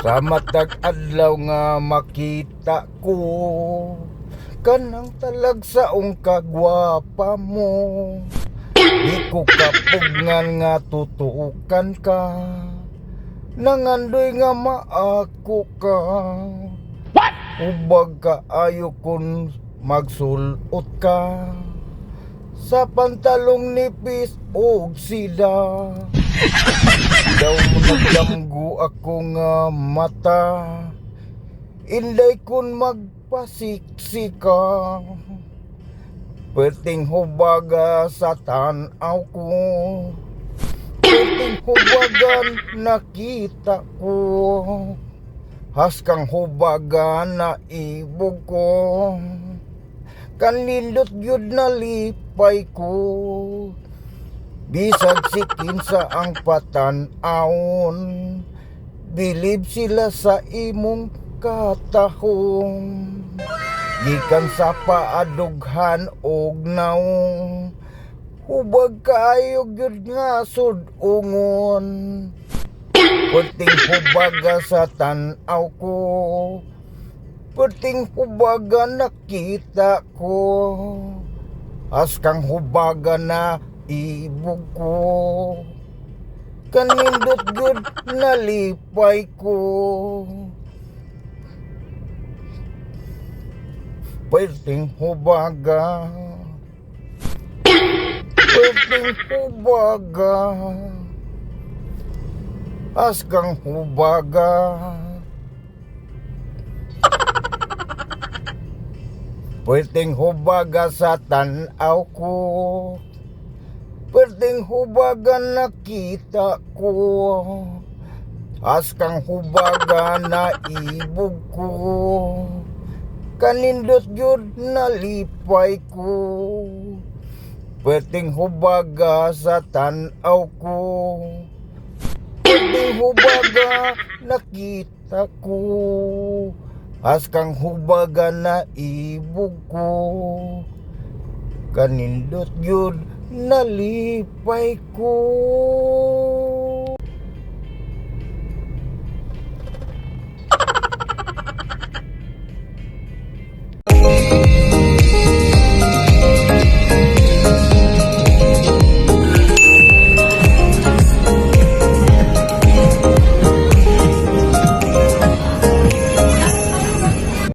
Sa matag adlaw nga makita ko kanang talagsaong kagwapa mo. Di ko kapugngan nga tutukan ka, nangandoy nga maako ka. Ubag ka ayo kun magsulot ka sa pantalong nipis og sida. Daw mo nagdamgo ako nga mata, inday kun magpasiksi ka. Perting hubaga sa tanaw ko, perting hubagan nakita ko. Haskang hubaga na ibog ko, kanindot gyud nalipay ko. Bisag sikin sa ang patanawon, bilib sila sa imong katahong. Gikan sa paadughan og naong, hubag kaayo gyud nga sud-ungon. Perting hubaga sa tanaw ko, perting hubaga nakita ko. Askang hubaga na ibog ko, kanindot gyud nalipay ko. Perting hubaga, perting hubaga, askang hubaga. Perting hubaga sa tanaw ko, perting hubaga nakita ko. Askang hubaga na ibog ko, kanindot gyud nalipay ko. Perting hubaga sa tanaw ko, perting hubaga nakita ko. Askang hubaga na ibog ko, kanindot gyud nalipay ko.